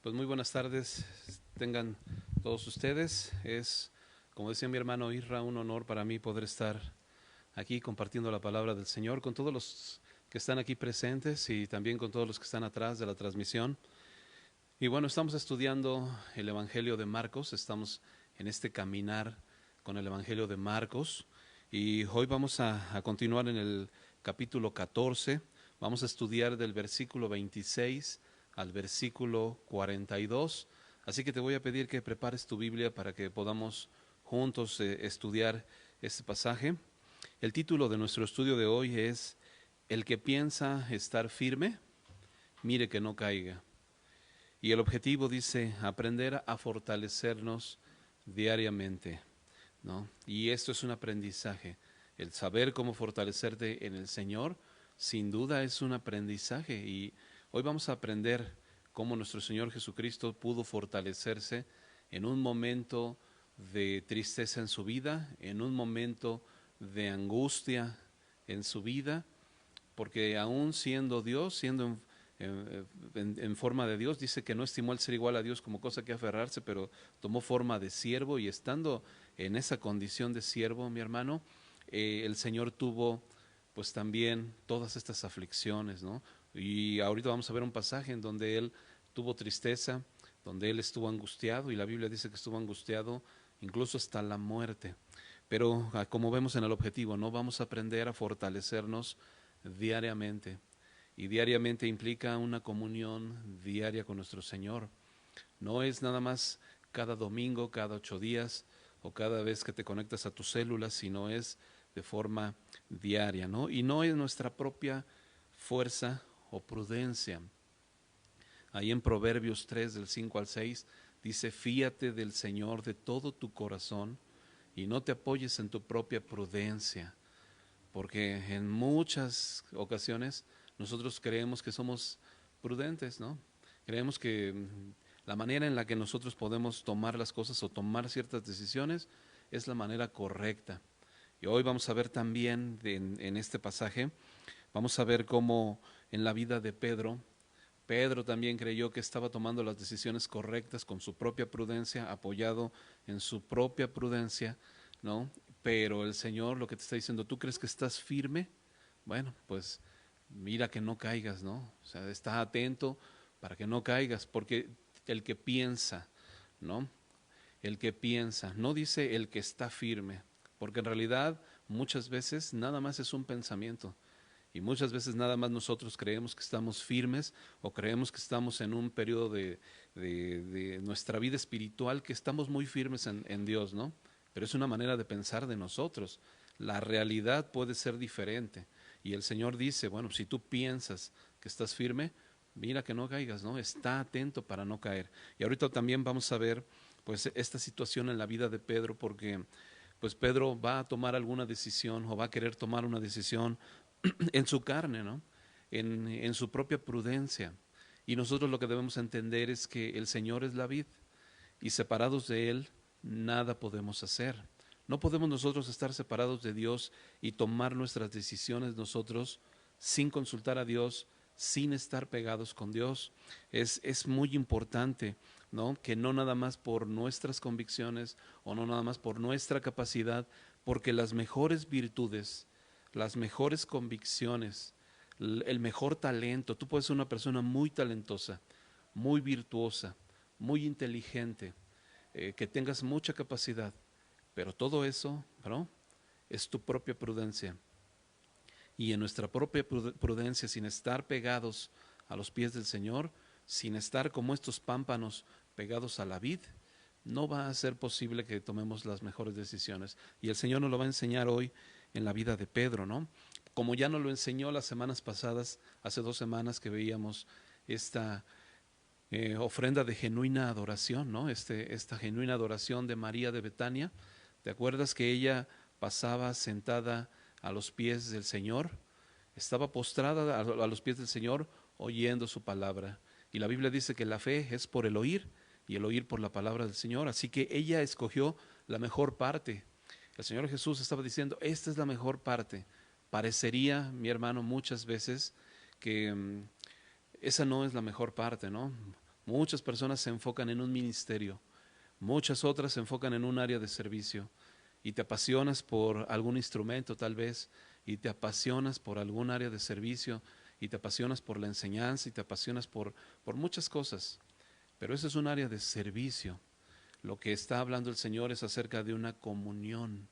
Pues muy buenas tardes, tengan todos ustedes. Es, como decía mi hermano Isra, un honor para mí poder estar aquí compartiendo la palabra del Señor con todos los que están aquí presentes y también con todos los que están atrás de la transmisión. Y bueno, estamos estudiando el Evangelio de Marcos, estamos en este caminar con el Evangelio de Marcos y hoy vamos a continuar en el capítulo 14, vamos a estudiar del versículo 26 al versículo 42, así que te voy a pedir que prepares tu Biblia para que podamos juntos estudiar este pasaje. El título de nuestro estudio de hoy es El que piensa estar firme, mire que no caiga. Y el objetivo dice aprender a fortalecernos diariamente, ¿no? Y esto es un aprendizaje. El saber cómo fortalecerte en el Señor, sin duda es un aprendizaje. Y hoy vamos a aprender cómo nuestro Señor Jesucristo pudo fortalecerse en un momento de tristeza en su vida, en un momento de angustia en su vida, porque aún siendo Dios, siendo en forma de Dios, dice que no estimó el ser igual a Dios como cosa que aferrarse, pero tomó forma de siervo y estando en esa condición de siervo, mi hermano, el Señor tuvo pues también todas estas aflicciones, ¿no? Y ahorita vamos a ver un pasaje en donde Él tuvo tristeza, donde Él estuvo angustiado y la Biblia dice que estuvo angustiado incluso hasta la muerte. Pero como vemos en el objetivo, ¿no? Vamos a aprender a fortalecernos diariamente. Y diariamente implica una comunión diaria con nuestro Señor. No es nada más cada domingo, cada 8 días o cada vez que te conectas a tus células, sino es de forma diaria, ¿no? Y no es nuestra propia fuerza o prudencia. Ahí en Proverbios 3, del 5 al 6, dice, fíate del Señor de todo tu corazón y no te apoyes en tu propia prudencia, porque en muchas ocasiones nosotros creemos que somos prudentes, ¿no? Creemos que la manera en la que nosotros podemos tomar las cosas o tomar ciertas decisiones es la manera correcta. Y hoy vamos a ver también en este pasaje, vamos a ver cómo en la vida de Pedro, Pedro también creyó que estaba tomando las decisiones correctas con su propia prudencia, apoyado en su propia prudencia, ¿no? Pero el Señor lo que te está diciendo, ¿tú crees que estás firme? Bueno, pues mira que no caigas, ¿no? O sea, está atento para que no caigas, porque el que piensa, ¿no? El que piensa, no dice el que está firme, porque en realidad muchas veces nada más es un pensamiento. Y muchas veces nada más nosotros creemos que estamos firmes o creemos que estamos en un periodo de nuestra vida espiritual que estamos muy firmes en Dios, ¿no? Pero es una manera de pensar de nosotros. La realidad puede ser diferente. Y el Señor dice, bueno, si tú piensas que estás firme, mira que no caigas, ¿no? Está atento para no caer. Y ahorita también vamos a ver pues esta situación en la vida de Pedro porque pues Pedro va a tomar alguna decisión o va a querer tomar una decisión en su carne, ¿no? En su propia prudencia. Y nosotros lo que debemos entender es que el Señor es la vid y separados de Él nada podemos hacer. No podemos nosotros estar separados de Dios y tomar nuestras decisiones nosotros sin consultar a Dios, sin estar pegados con Dios. Es muy importante, ¿no? Que no nada más por nuestras convicciones o no nada más por nuestra capacidad, porque las mejores virtudes, las mejores convicciones, el mejor talento, tú puedes ser una persona muy talentosa, muy virtuosa, muy inteligente, que tengas mucha capacidad, pero todo eso, ¿no? Es tu propia prudencia. Y en nuestra propia prudencia, sin estar pegados a los pies del Señor, sin estar como estos pámpanos pegados a la vid, no va a ser posible que tomemos las mejores decisiones. Y el Señor nos lo va a enseñar hoy en la vida de Pedro, ¿no? Como ya nos lo enseñó las semanas pasadas, hace 2 semanas que veíamos esta ofrenda de genuina adoración, ¿no? Esta genuina adoración de María de Betania. ¿Te acuerdas que ella pasaba sentada a los pies del Señor? Estaba postrada a los pies del Señor oyendo su palabra. Y la Biblia dice que la fe es por el oír y el oír por la palabra del Señor. Así que ella escogió la mejor parte. El Señor Jesús estaba diciendo, esta es la mejor parte. Parecería, mi hermano, muchas veces que esa no es la mejor parte, ¿no? Muchas personas se enfocan en un ministerio, muchas otras se enfocan en un área de servicio y te apasionas por algún instrumento tal vez, y te apasionas por algún área de servicio, y te apasionas por la enseñanza, y te apasionas por muchas cosas, pero eso es un área de servicio. Lo que está hablando el Señor es acerca de una comunión.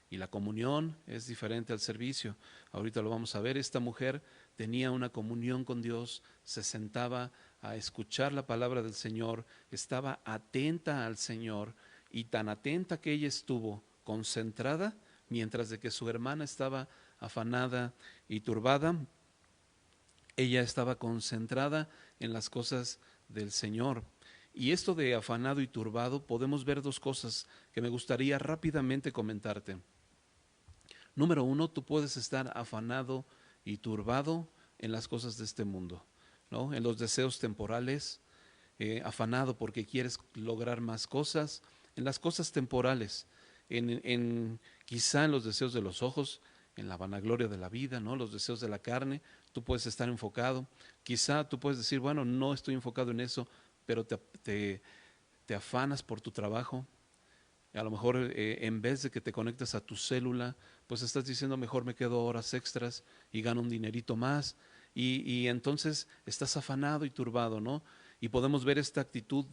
Y la comunión es diferente al servicio. Ahorita lo vamos a ver. Esta mujer tenía una comunión con Dios, se sentaba a escuchar la palabra del Señor, estaba atenta al Señor, y tan atenta que ella estuvo concentrada, mientras de que su hermana estaba afanada y turbada, ella estaba concentrada en las cosas del Señor. Y esto de afanado y turbado, podemos ver dos cosas que me gustaría rápidamente comentarte. Número uno, tú puedes estar afanado y turbado en las cosas de este mundo, ¿no? En los deseos temporales, afanado porque quieres lograr más cosas, en las cosas temporales, quizá en los deseos de los ojos, en la vanagloria de la vida, ¿no? Los deseos de la carne, tú puedes estar enfocado. Quizá tú puedes decir, bueno, no estoy enfocado en eso, pero te afanas por tu trabajo. A lo mejor en vez de que te conectes a tu célula, pues estás diciendo, mejor me quedo horas extras y gano un dinerito más. Y entonces estás afanado y turbado, ¿no? Y podemos ver esta actitud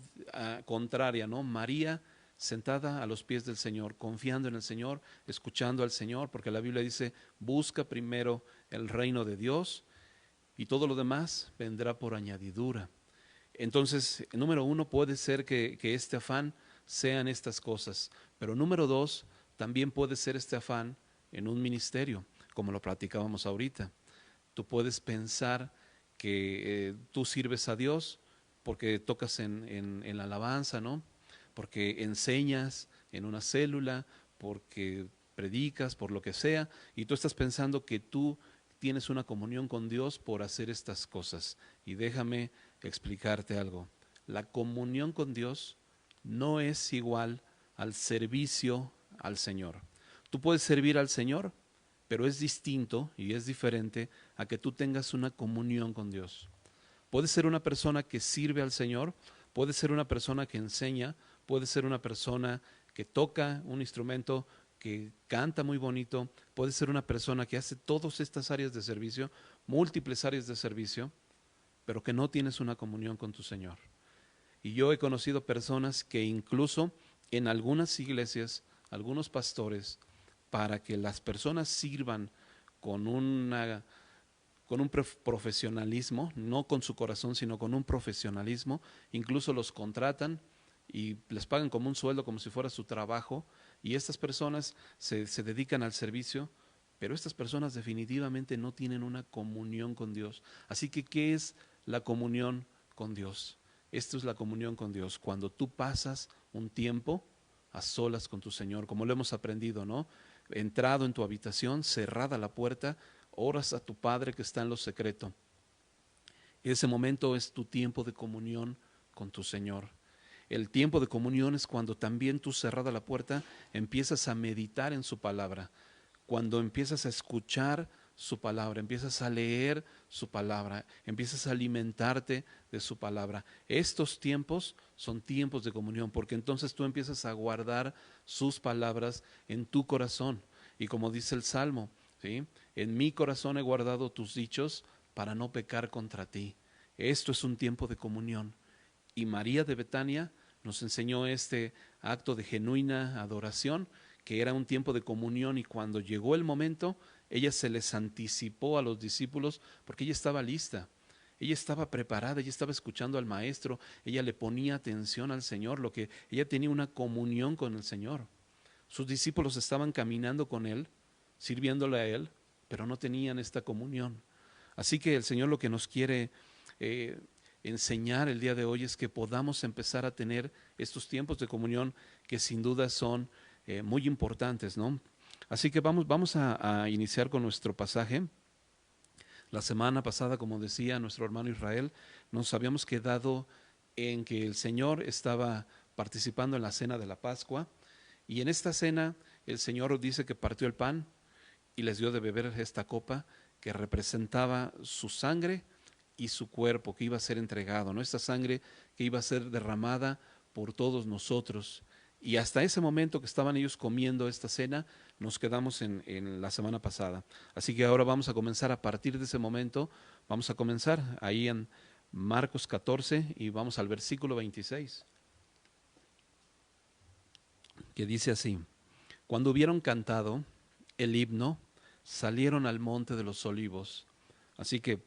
contraria, ¿no? María sentada a los pies del Señor, confiando en el Señor, escuchando al Señor, porque la Biblia dice, busca primero el reino de Dios y todo lo demás vendrá por añadidura. Entonces, número uno, puede ser que este afán sean estas cosas, pero número dos, también puede ser este afán en un ministerio, como lo platicábamos ahorita. Tú puedes pensar que tú sirves a Dios porque tocas en la alabanza, ¿no? Porque enseñas en una célula, porque predicas, por lo que sea, y tú estás pensando que tú tienes una comunión con Dios por hacer estas cosas. Y déjame explicarte algo. La comunión con Dios no es igual al servicio al Señor. Tú puedes servir al Señor, pero es distinto y es diferente a que tú tengas una comunión con Dios. Puedes ser una persona que sirve al Señor, puedes ser una persona que enseña, puedes ser una persona que toca un instrumento, que canta muy bonito, puedes ser una persona que hace todas estas áreas de servicio, múltiples áreas de servicio, pero que no tienes una comunión con tu Señor. Y yo he conocido personas que incluso en algunas iglesias, algunos pastores, para que las personas sirvan con con un profesionalismo, no con su corazón, sino con un profesionalismo, incluso los contratan y les pagan como un sueldo, como si fuera su trabajo, y estas personas se dedican al servicio, pero estas personas definitivamente no tienen una comunión con Dios. Así que, ¿qué es la comunión con Dios? Esto es la comunión con Dios, cuando tú pasas un tiempo a solas con tu Señor, como lo hemos aprendido, ¿no? Entrado en tu habitación, cerrada la puerta, oras a tu Padre que está en lo secreto. Ese momento es tu tiempo de comunión con tu Señor. El tiempo de comunión es cuando también tú, cerrada la puerta, empiezas a meditar en su palabra, cuando empiezas a escuchar su palabra, empiezas a leer su palabra, empiezas a alimentarte de su palabra. Estos tiempos son tiempos de comunión, porque entonces tú empiezas a guardar sus palabras en tu corazón. Y como dice el Salmo, ¿sí? En mi corazón he guardado tus dichos para no pecar contra ti. Esto es un tiempo de comunión. Y María de Betania nos enseñó este acto de genuina adoración, que era un tiempo de comunión, y cuando llegó el momento, ella se les anticipó a los discípulos porque ella estaba lista, ella estaba preparada, ella estaba escuchando al Maestro, ella le ponía atención al Señor, lo que ella tenía una comunión con el Señor. Sus discípulos estaban caminando con Él, sirviéndole a Él, pero no tenían esta comunión. Así que el Señor lo que nos quiere enseñar el día de hoy es que podamos empezar a tener estos tiempos de comunión que sin duda son muy importantes, ¿no? Así que vamos a iniciar con nuestro pasaje. La semana pasada, como decía nuestro hermano Israel, nos habíamos quedado en que el Señor estaba participando en la cena de la Pascua, y en esta cena el Señor dice que partió el pan y les dio de beber esta copa que representaba su sangre y su cuerpo que iba a ser entregado, ¿no? Esta sangre que iba a ser derramada por todos nosotros. Y hasta ese momento que estaban ellos comiendo esta cena, nos quedamos en la semana pasada. Así que ahora vamos a comenzar a partir de ese momento, vamos a comenzar ahí en Marcos 14 y vamos al versículo 26, que dice así: cuando hubieron cantado el himno, salieron al monte de los olivos. Así que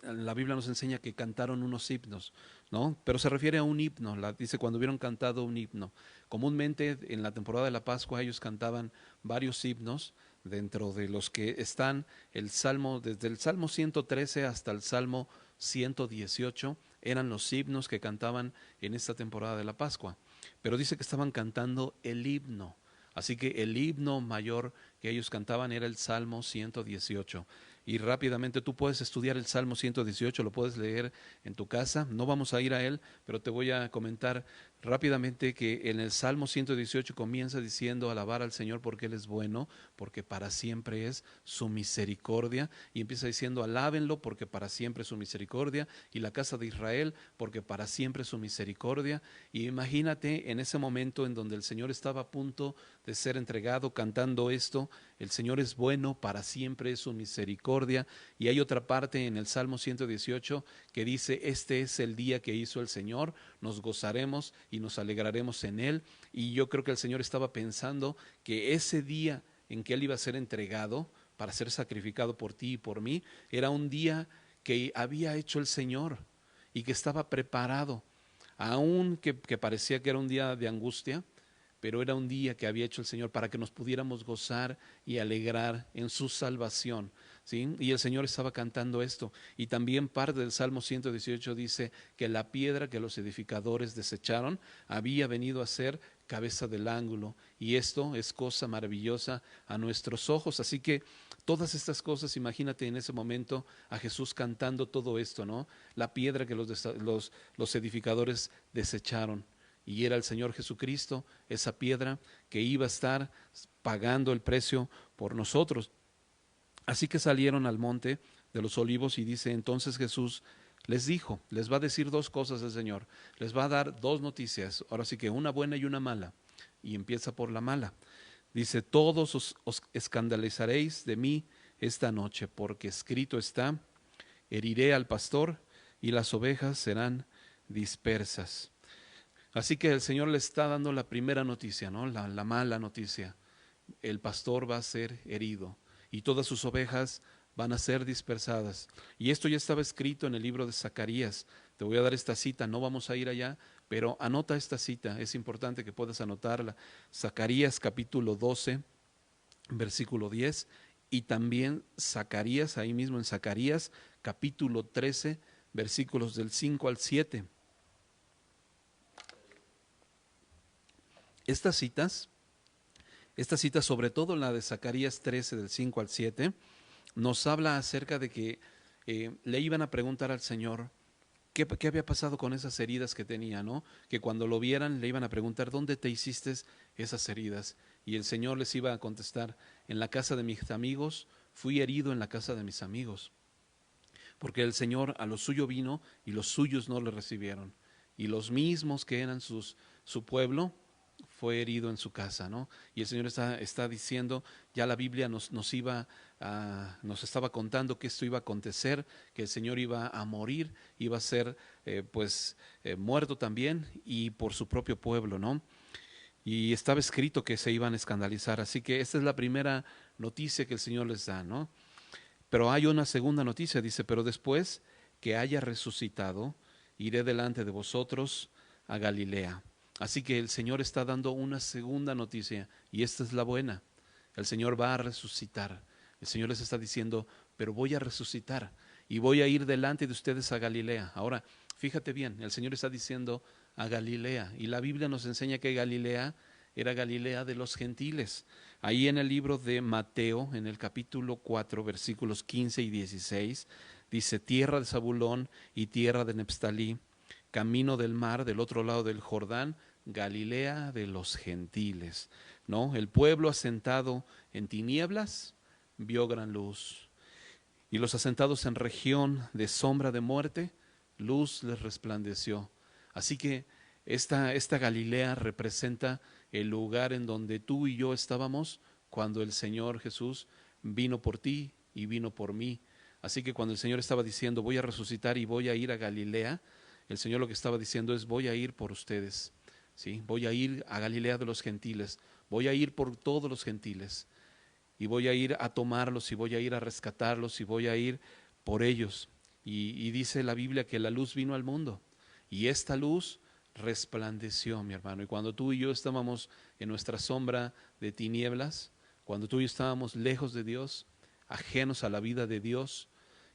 la Biblia nos enseña que cantaron unos himnos, ¿no? Pero se refiere a un himno, dice cuando hubieron cantado un himno. Comúnmente en la temporada de la Pascua ellos cantaban varios himnos, dentro de los que están el Salmo, desde el Salmo 113 hasta el Salmo 118, eran los himnos que cantaban en esta temporada de la Pascua. Pero dice que estaban cantando el himno. Así que el himno mayor que ellos cantaban era el Salmo 118. Y rápidamente tú puedes estudiar el Salmo 118, lo puedes leer en tu casa. No vamos a ir a él, pero te voy a comentar rápidamente que en el Salmo 118 comienza diciendo: alabar al Señor porque Él es bueno, porque para siempre es su misericordia. Y empieza diciendo: alábenlo porque para siempre es su misericordia. Y la casa de Israel porque para siempre es su misericordia. Y imagínate en ese momento en donde el Señor estaba a punto de ser entregado, cantando esto: el Señor es bueno, para siempre es su misericordia. Y hay otra parte en el Salmo 118 que dice: este es el día que hizo el Señor, nos gozaremos y nos alegraremos en él. Y yo creo que el Señor estaba pensando que ese día en que él iba a ser entregado para ser sacrificado por ti y por mí, era un día que había hecho el Señor y que estaba preparado, aun que parecía que era un día de angustia, pero era un día que había hecho el Señor para que nos pudiéramos gozar y alegrar en su salvación, ¿sí? Y el Señor estaba cantando esto. Y también parte del Salmo 118 dice que la piedra que los edificadores desecharon había venido a ser cabeza del ángulo, y esto es cosa maravillosa a nuestros ojos. Así que todas estas cosas, imagínate en ese momento a Jesús cantando todo esto, ¿no? La piedra que los edificadores desecharon, y era el Señor Jesucristo, esa piedra que iba a estar pagando el precio por nosotros. Así que salieron al monte de los olivos, y dice: entonces Jesús les dijo, les va a decir dos cosas el Señor, les va a dar dos noticias, ahora sí que una buena y una mala, y empieza por la mala. Dice: todos os escandalizaréis de mí esta noche, porque escrito está: heriré al pastor y las ovejas serán dispersas. Así que el Señor le está dando la primera noticia, ¿no? La mala noticia. El pastor va a ser herido y todas sus ovejas van a ser dispersadas. Y esto ya estaba escrito en el libro de Zacarías. Te voy a dar esta cita, no vamos a ir allá, pero anota esta cita, es importante que puedas anotarla. Zacarías capítulo 12, versículo 10, y también Zacarías, ahí mismo en Zacarías capítulo 13, versículos del 5 al 7. Estas citas, sobre todo la de Zacarías 13 del 5 al 7, nos habla acerca de que le iban a preguntar al Señor qué había pasado con esas heridas que tenía, ¿no? Que cuando lo vieran le iban a preguntar: ¿dónde te hiciste esas heridas? Y el Señor les iba a contestar: en la casa de mis amigos, fui herido en la casa de mis amigos. Porque el Señor a lo suyo vino y los suyos no le recibieron. Y los mismos que eran su pueblo, fue herido en su casa, ¿no? Y el Señor está diciendo, ya la Biblia nos estaba contando que esto iba a acontecer, que el Señor iba a morir, iba a ser muerto también, y por su propio pueblo, ¿no? Y estaba escrito que se iban a escandalizar. Así que esta es la primera noticia que el Señor les da, ¿no? Pero hay una segunda noticia, dice: pero después que haya resucitado, iré delante de vosotros a Galilea. Así que el Señor está dando una segunda noticia, y esta es la buena. El Señor va a resucitar. El Señor les está diciendo: pero voy a resucitar y voy a ir delante de ustedes a Galilea. Ahora, fíjate bien, el Señor está diciendo a Galilea, y la Biblia nos enseña que Galilea era Galilea de los gentiles. Ahí en el libro de Mateo, en el capítulo 4, versículos 15 y 16, dice: tierra de Zabulón y tierra de Neftalí, camino del mar, del otro lado del Jordán, Galilea de los gentiles, ¿no? El pueblo asentado en tinieblas vio gran luz. Y los asentados en región de sombra de muerte, luz les resplandeció. Así que esta Galilea representa el lugar en donde tú y yo estábamos cuando el Señor Jesús vino por ti y vino por mí. Así que cuando el Señor estaba diciendo, voy a resucitar y voy a ir a Galilea, el Señor lo que estaba diciendo es, voy a ir por ustedes, ¿sí? Voy a ir a Galilea de los gentiles, voy a ir por todos los gentiles, y voy a ir a tomarlos, y voy a ir a rescatarlos, y voy a ir por ellos. Y dice la Biblia que la luz vino al mundo, y esta luz resplandeció, mi hermano. Y cuando tú y yo estábamos en nuestra sombra de tinieblas, cuando tú y yo estábamos lejos de Dios, ajenos a la vida de Dios,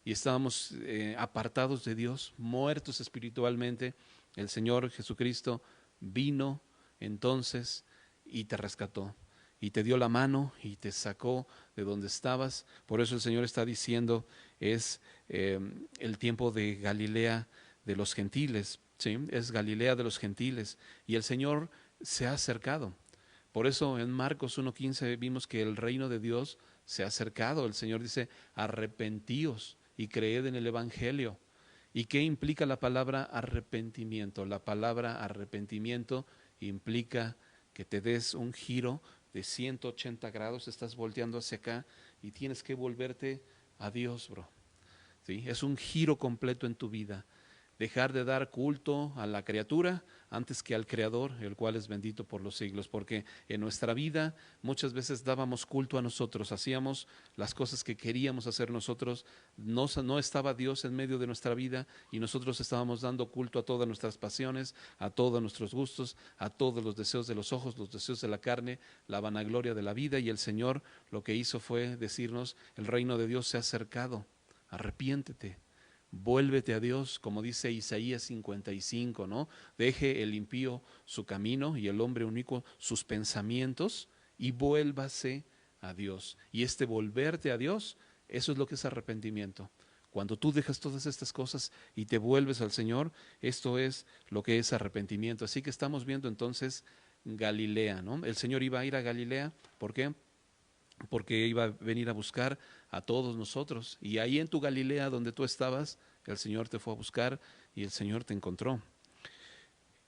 y estábamos apartados de Dios, muertos espiritualmente, el Señor Jesucristo vino entonces y te rescató, y te dio la mano y te sacó de donde estabas. Por eso el Señor está diciendo, es el tiempo de Galilea de los gentiles, ¿sí? Es Galilea de los gentiles, y el Señor se ha acercado. Por eso en Marcos 1:15 vimos que el reino de Dios se ha acercado. El Señor dice, arrepentíos y creed en el Evangelio. ¿Y qué implica la palabra arrepentimiento? La palabra arrepentimiento implica que te des un giro de 180 grados, estás volteando hacia acá y tienes que volverte a Dios, bro. ¿Sí? Es un giro completo en tu vida. Dejar de dar culto a la criatura antes que al Creador, el cual es bendito por los siglos, porque en nuestra vida muchas veces dábamos culto a nosotros, hacíamos las cosas que queríamos hacer nosotros, no estaba Dios en medio de nuestra vida y nosotros estábamos dando culto a todas nuestras pasiones, a todos nuestros gustos, a todos los deseos de los ojos, los deseos de la carne, la vanagloria de la vida, y el Señor lo que hizo fue decirnos, el reino de Dios se ha acercado, arrepiéntete. Vuélvete a Dios, como dice Isaías 55, ¿no? Deje el impío su camino y el hombre único sus pensamientos y vuélvase a Dios. Y este volverte a Dios, eso es lo que es arrepentimiento. Cuando tú dejas todas estas cosas y te vuelves al Señor, esto es lo que es arrepentimiento. Así que estamos viendo entonces Galilea, ¿no? El Señor iba a ir a Galilea, ¿por qué? Porque iba a venir a buscar a todos nosotros. Y ahí en tu Galilea donde tú estabas, el Señor te fue a buscar y el Señor te encontró.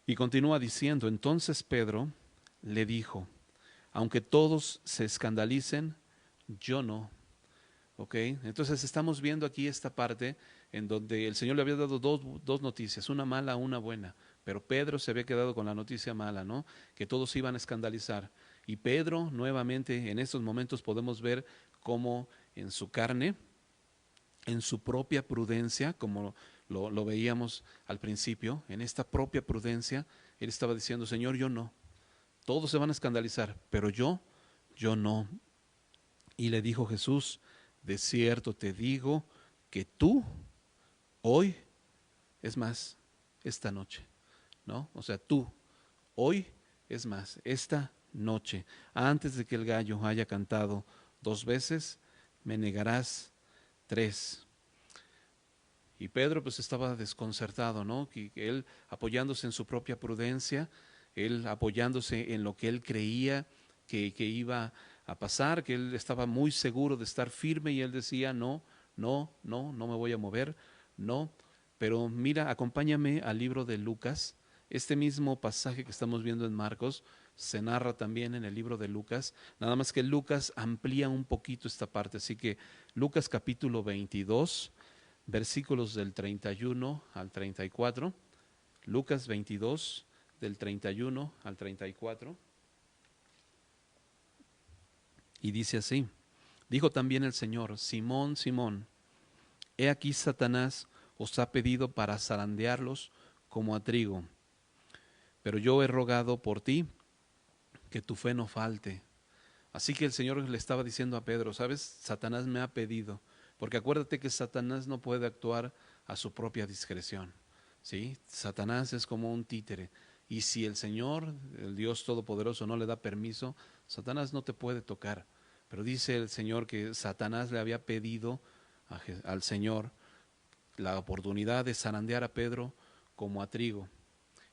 Y continúa diciendo, entonces Pedro le dijo, aunque todos se escandalicen, yo no. ¿Ok? Entonces estamos viendo aquí esta parte en donde el Señor le había dado dos noticias, una mala, una buena. Pero Pedro se había quedado con la noticia mala, ¿no? Que todos iban a escandalizar. Y Pedro, nuevamente, en estos momentos podemos ver cómo en su carne, en su propia prudencia, como lo veíamos al principio, en esta propia prudencia, él estaba diciendo, Señor, yo no. Todos se van a escandalizar, pero yo no. Y le dijo Jesús, de cierto te digo que tú hoy, es más, esta noche, ¿no? O sea, tú hoy, es más, esta noche, antes de que el gallo haya cantado 2 veces, me negarás 3. Y Pedro pues estaba desconcertado, ¿no? Que él apoyándose en su propia prudencia, él apoyándose en lo que él creía que iba a pasar, que él estaba muy seguro de estar firme, y él decía, no me voy a mover, no. Pero mira, acompáñame al libro de Lucas. Este mismo pasaje que estamos viendo en Marcos se narra también en el libro de Lucas, nada más que Lucas amplía un poquito esta parte. Así que Lucas capítulo 22, versículos del 31 al 34, Lucas 22, del 31 al 34, y dice así, dijo también el Señor, Simón, Simón, he aquí Satanás os ha pedido para zarandearlos como a trigo, pero yo he rogado por ti que tu fe no falte. Así que el Señor le estaba diciendo a Pedro, ¿sabes? Satanás me ha pedido, porque acuérdate que Satanás no puede actuar a su propia discreción, ¿sí? Satanás es como un títere, y si el Señor, el Dios Todopoderoso, no le da permiso, Satanás no te puede tocar. Pero dice el Señor que Satanás le había pedido al Señor la oportunidad de zarandear a Pedro como a trigo.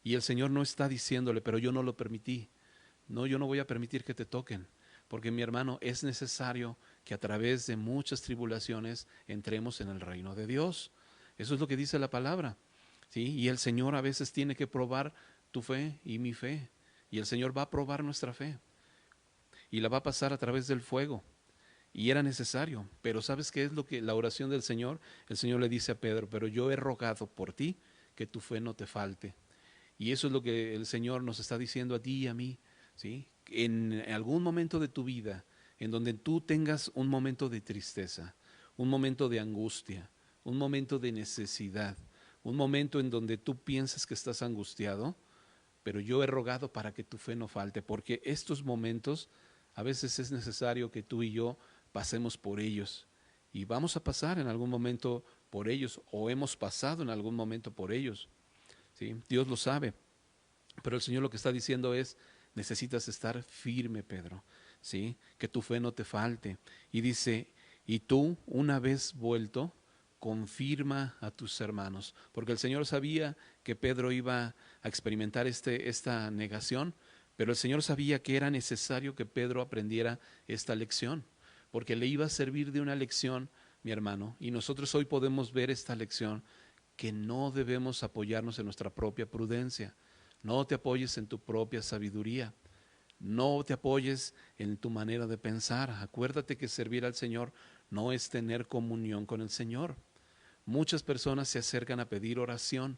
Y el Señor no está diciéndole, pero yo no lo permití. No, yo no voy a permitir que te toquen, porque mi hermano, es necesario que a través de muchas tribulaciones entremos en el reino de Dios. Eso es lo que dice la palabra, ¿sí? Y el Señor a veces tiene que probar tu fe y mi fe. Y el Señor va a probar nuestra fe y la va a pasar a través del fuego. Y era necesario, pero ¿sabes qué es lo que la oración del Señor? El Señor le dice a Pedro, pero yo he rogado por ti que tu fe no te falte. Y eso es lo que el Señor nos está diciendo a ti y a mí, ¿sí? En algún momento de tu vida, en donde tú tengas un momento de tristeza, un momento de angustia, un momento de necesidad, un momento en donde tú piensas que estás angustiado, pero yo he rogado para que tu fe no falte, porque estos momentos a veces es necesario que tú y yo pasemos por ellos. Y vamos a pasar en algún momento por ellos, o hemos pasado en algún momento por ellos, ¿sí? Dios lo sabe, pero el Señor lo que está diciendo es, necesitas estar firme, Pedro, ¿sí? Que tu fe no te falte. Y dice, y tú, una vez vuelto, confirma a tus hermanos, porque el Señor sabía que Pedro iba a experimentar esta negación, pero el Señor sabía que era necesario que Pedro aprendiera esta lección, porque le iba a servir de una lección, mi hermano, y nosotros hoy podemos ver esta lección, que no debemos apoyarnos en nuestra propia prudencia. No te apoyes en tu propia sabiduría. No te apoyes en tu manera de pensar. Acuérdate que servir al Señor no es tener comunión con el Señor. Muchas personas se acercan a pedir oración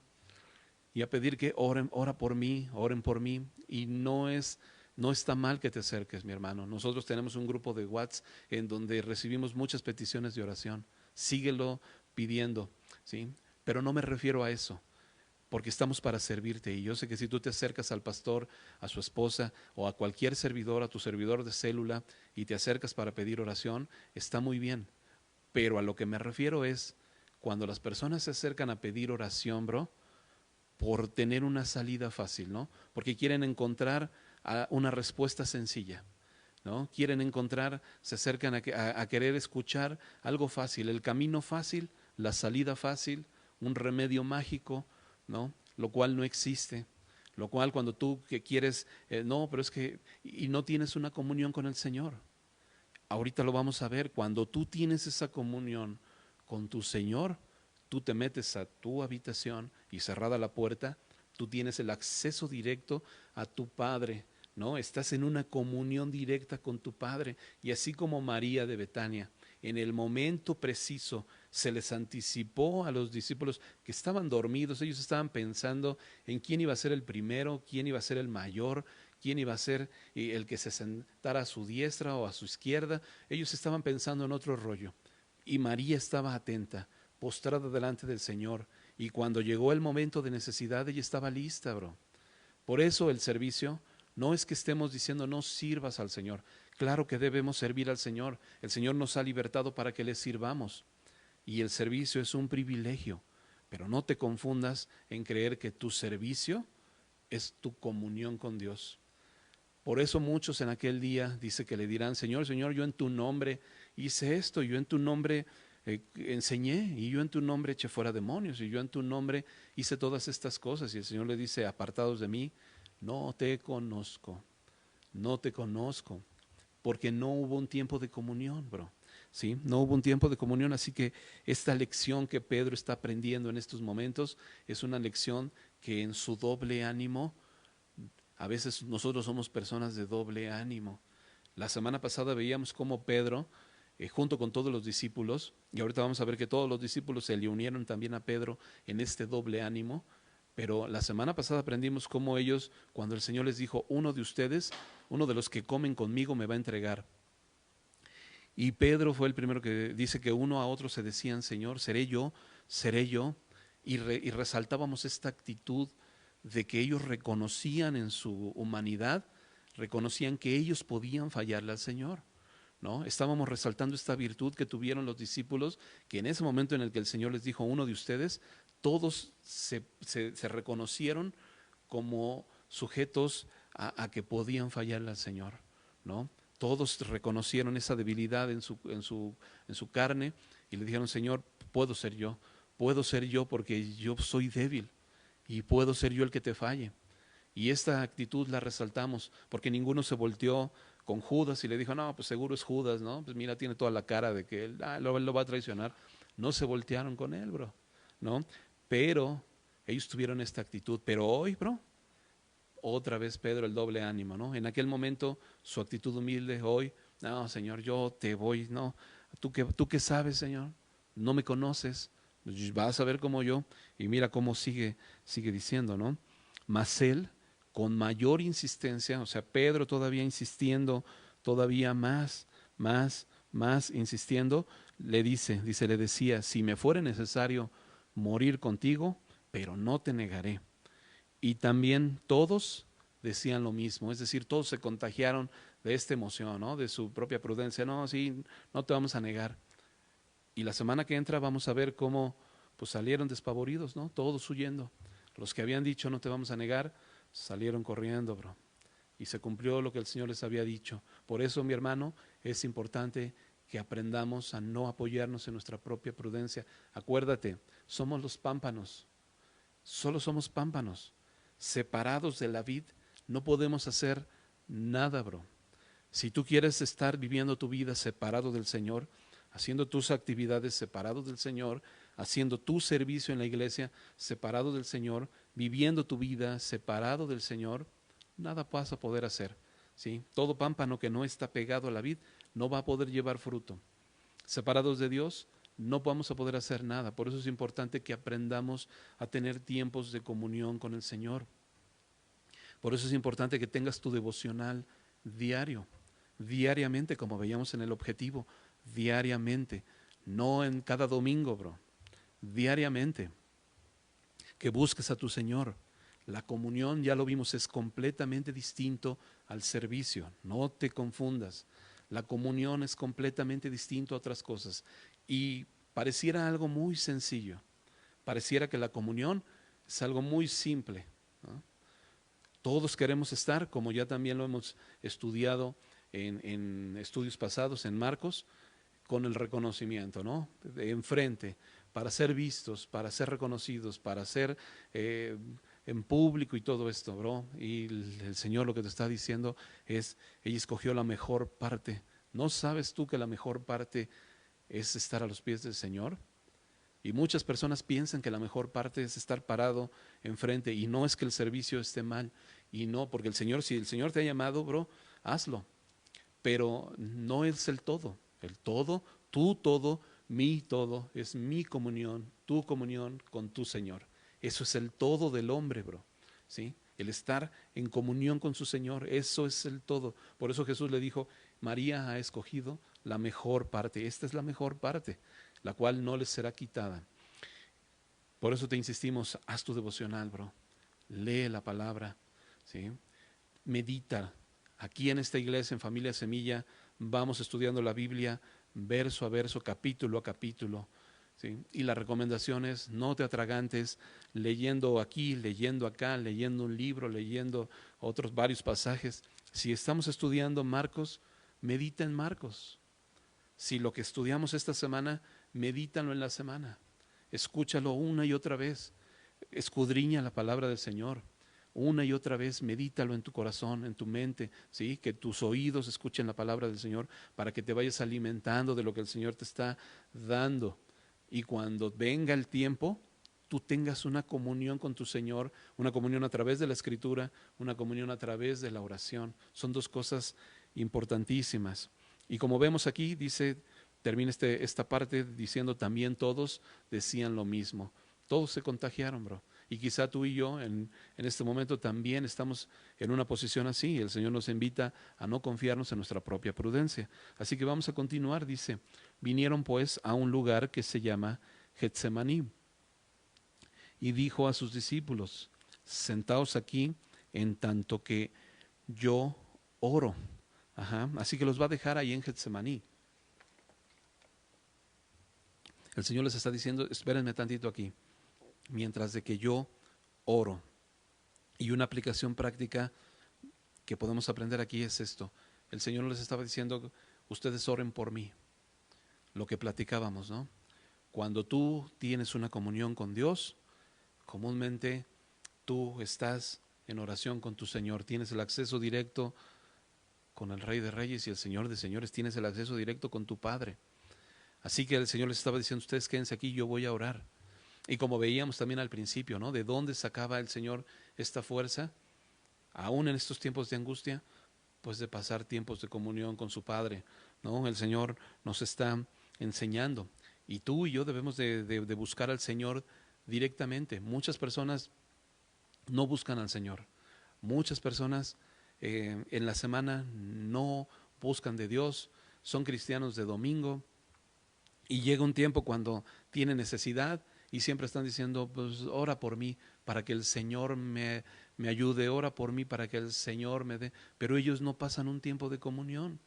y a pedir que ora por mí, oren por mí, y no está mal que te acerques, mi hermano. Nosotros tenemos un grupo de WhatsApp en donde recibimos muchas peticiones de oración. Síguelo pidiendo, ¿sí? Pero no me refiero a eso, porque estamos para servirte. Y yo sé que si tú te acercas al pastor, a su esposa o a cualquier servidor, a tu servidor de célula, y te acercas para pedir oración, está muy bien. Pero a lo que me refiero es, cuando las personas se acercan a pedir oración, bro, por tener una salida fácil, ¿no? Porque quieren encontrar una respuesta sencilla, ¿no? Quieren encontrar, se acercan a querer escuchar algo fácil, el camino fácil, la salida fácil, un remedio mágico, ¿no? Lo cual no existe. Lo cual cuando tú que quieres, no, pero es que, y no tienes una comunión con el Señor. Ahorita lo vamos a ver, cuando tú tienes esa comunión con tu Señor, tú te metes a tu habitación y cerrada la puerta, tú tienes el acceso directo a tu Padre, ¿no? Estás en una comunión directa con tu Padre. Y así como María de Betania, en el momento preciso se les anticipó a los discípulos que estaban dormidos, ellos estaban pensando en quién iba a ser el primero, quién iba a ser el mayor, quién iba a ser el que se sentara a su diestra o a su izquierda. Ellos estaban pensando en otro rollo. Y María estaba atenta, postrada delante del Señor. Y cuando llegó el momento de necesidad, ella estaba lista, bro. Por eso el servicio no es que estemos diciendo no sirvas al Señor. Claro que debemos servir al Señor. El Señor nos ha libertado para que le sirvamos. Y el servicio es un privilegio. Pero no te confundas en creer que tu servicio es tu comunión con Dios. Por eso muchos en aquel día dice que le dirán, Señor, Señor, yo en tu nombre hice esto, yo en tu nombre enseñé, y yo en tu nombre eché fuera demonios, y yo en tu nombre hice todas estas cosas. Y el Señor le dice, apartados de mí, no te conozco, no te conozco, porque no hubo un tiempo de comunión, bro. ¿Sí? No hubo un tiempo de comunión, así que esta lección que Pedro está aprendiendo en estos momentos es una lección que en su doble ánimo, a veces nosotros somos personas de doble ánimo. La semana pasada veíamos cómo Pedro, junto con todos los discípulos, y ahorita vamos a ver que todos los discípulos se le unieron también a Pedro en este doble ánimo, pero la semana pasada aprendimos cómo ellos, cuando el Señor les dijo, uno de ustedes, uno de los que comen conmigo me va a entregar. Y Pedro fue el primero que dice que uno a otro se decían, Señor, seré yo, y resaltábamos esta actitud de que ellos reconocían en su humanidad, reconocían que ellos podían fallarle al Señor, ¿no? Estábamos resaltando esta virtud que tuvieron los discípulos, que en ese momento en el que el Señor les dijo, uno de ustedes, todos se reconocieron como sujetos a que podían fallarle al Señor, ¿no? Todos reconocieron esa debilidad en su carne y le dijeron, Señor, puedo ser yo porque yo soy débil y puedo ser yo el que te falle. Y esta actitud la resaltamos porque ninguno se volteó con Judas y le dijo, no, pues seguro es Judas, ¿no? Pues mira, tiene toda la cara de que él lo va a traicionar. No se voltearon con él, bro, ¿no? Pero ellos tuvieron esta actitud. Pero hoy, bro, otra vez Pedro el doble ánimo, ¿no? En aquel momento su actitud humilde, hoy, no, Señor, yo te voy, no, tú qué sabes, Señor, no me conoces, vas a ver como yo, y mira cómo sigue diciendo, ¿no? Mas él, con mayor insistencia, o sea, Pedro todavía insistiendo, todavía más insistiendo, le decía, si me fuere necesario morir contigo, pero no te negaré. Y también todos decían lo mismo, es decir, todos se contagiaron de esta emoción, ¿no? De su propia prudencia, no, sí, no te vamos a negar. Y la semana que entra vamos a ver cómo pues salieron despavoridos, ¿no? Todos huyendo. Los que habían dicho no te vamos a negar, salieron corriendo, bro. Y se cumplió lo que el Señor les había dicho. Por eso, mi hermano, es importante que aprendamos a no apoyarnos en nuestra propia prudencia. Acuérdate, somos los pámpanos, solo somos pámpanos. Separados de la vid, no podemos hacer nada, bro. Si tú quieres estar viviendo tu vida separado del Señor, haciendo tus actividades separados del Señor, haciendo tu servicio en la iglesia separado del Señor, viviendo tu vida separado del Señor, nada vas a poder hacer, ¿sí? Todo pámpano que no está pegado a la vid no va a poder llevar fruto. Separados de Dios, no vamos a poder hacer nada. Por eso es importante que aprendamos a tener tiempos de comunión con el Señor. Por eso es importante que tengas tu devocional diariamente, como veíamos en el objetivo, diariamente, no en cada domingo, bro, diariamente, que busques a tu Señor. La comunión, ya lo vimos, es completamente distinto al servicio, no te confundas. La comunión es completamente distinto a otras cosas. Y pareciera algo muy sencillo, pareciera que la comunión es algo muy simple, ¿no? Todos queremos estar, como ya también lo hemos estudiado en estudios pasados, en Marcos, con el reconocimiento, ¿no? De enfrente, para ser vistos, para ser reconocidos, para ser en público y todo esto, bro. Y el Señor lo que te está diciendo es, ella escogió la mejor parte. ¿No sabes tú que la mejor parte es estar a los pies del Señor? Y muchas personas piensan que la mejor parte es estar parado enfrente, y no es que el servicio esté mal, y no, porque el Señor, si el Señor te ha llamado, bro, hazlo, pero no es el todo. El todo, tu todo, mi todo, es mi comunión, tu comunión con tu Señor. Eso es el todo del hombre, bro, ¿sí? El estar en comunión con su Señor, eso es el todo. Por eso Jesús le dijo, María ha escogido la mejor parte, esta es la mejor parte, la cual no les será quitada. Por eso te insistimos, haz tu devocional, bro. Lee la palabra, ¿sí? Medita. Aquí en esta iglesia, en Familia Semilla, vamos estudiando la Biblia verso a verso, capítulo a capítulo, ¿sí? Y la recomendación es, no te atragantes leyendo aquí, leyendo acá, leyendo un libro, leyendo otros varios pasajes. Si estamos estudiando Marcos, medita en Marcos. Si lo que estudiamos esta semana, medítalo en la semana. Escúchalo una y otra vez. Escudriña la palabra del Señor. Una y otra vez, medítalo en tu corazón, en tu mente, ¿sí? Que tus oídos escuchen la palabra del Señor para que te vayas alimentando de lo que el Señor te está dando. Y cuando venga el tiempo, tú tengas una comunión con tu Señor, una comunión a través de la Escritura, una comunión a través de la oración. Son dos cosas importantísimas. Y como vemos aquí, termina esta parte diciendo, también todos decían lo mismo. Todos se contagiaron, bro. Y quizá tú y yo en este momento también estamos en una posición así. El Señor nos invita a no confiarnos en nuestra propia prudencia. Así que vamos a continuar. Dice, vinieron pues a un lugar que se llama Getsemaní. Y dijo a sus discípulos, sentaos aquí en tanto que yo oro. Ajá. Así que los va a dejar ahí en Getsemaní. El Señor les está diciendo, espérenme tantito aquí, mientras de que yo oro. Y una aplicación práctica que podemos aprender aquí es esto. El Señor les estaba diciendo, ustedes oren por mí. Lo que platicábamos, ¿no? Cuando tú tienes una comunión con Dios, comúnmente tú estás en oración con tu Señor, tienes el acceso directo con el Rey de Reyes y el Señor de Señores, tienes el acceso directo con tu Padre. Así que el Señor les estaba diciendo, ustedes quédense aquí, yo voy a orar. Y como veíamos también al principio, ¿no? ¿De dónde sacaba el Señor esta fuerza? Aún en estos tiempos de angustia, pues de pasar tiempos de comunión con su Padre, ¿no? El Señor nos está enseñando. Y tú y yo debemos de buscar al Señor directamente. Muchas personas no buscan al Señor. Muchas personas en la semana no buscan de Dios, son cristianos de domingo y llega un tiempo cuando tienen necesidad y siempre están diciendo, pues ora por mí para que el Señor me ayude, ora por mí para que el Señor me dé, pero ellos no pasan un tiempo de comunión.